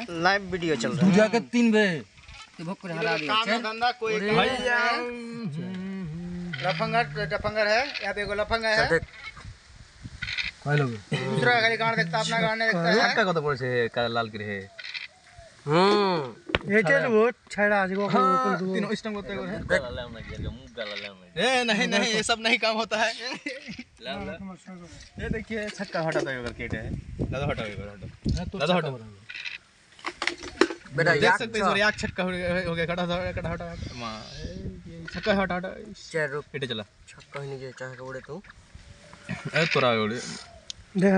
Live video चल रहा है। दूजा के 3 बे तो भोग कर हरा दिया काम धंधा कोई भैया लफंगर है। यहाँ पे एगो लफंगा है, कई लोग दूसरा का खाली गाड़ देखता, अपना गाड़ नहीं देखता है। का कत पड़े से का लाल के रहे ये चल वो छड़ा आज को तीनों स्टम होते हैं। ए नहीं नहीं, ये सब नहीं काम होता है। ये देखिए छक्का हटाता है, केट है दादा हटाओ, दादा हटाओ बेटा। देख सकते हैं यार, छक्का हो गया, खड़ा हटा मां, छक्का हटा चल रुक, केटे चला छक्का ही नहीं जे चाहे उड़े तू ए तोरा उड़े देख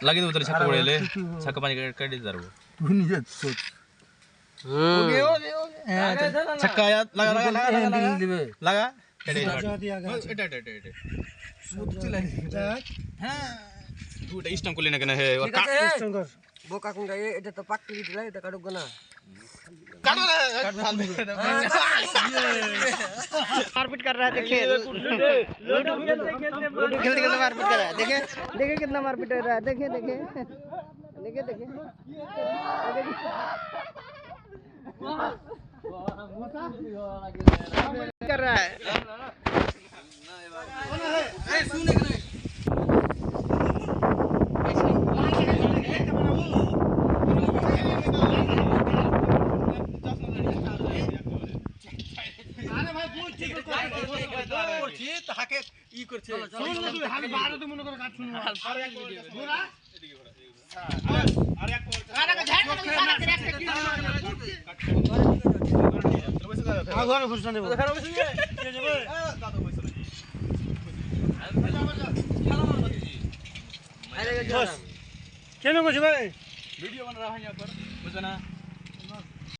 लगे तो उधर छक्का उड़े ले, छक्का पानी कर दे जरा वो तू नहीं जे सोच हो गया छक्का यार, लगा लगा केटे हां टूट स्टम को लेने के है और बोका कुंगा ये तो पक्की दिला ये काडो गना मारपीट कर रहा है। देखिए लूडो खेलते मारपीट कर रहा है। देखिए कितना मारपीट हो रहा है। देखिए कर रहा है। वीडियो बन रहा है यहाँ पर,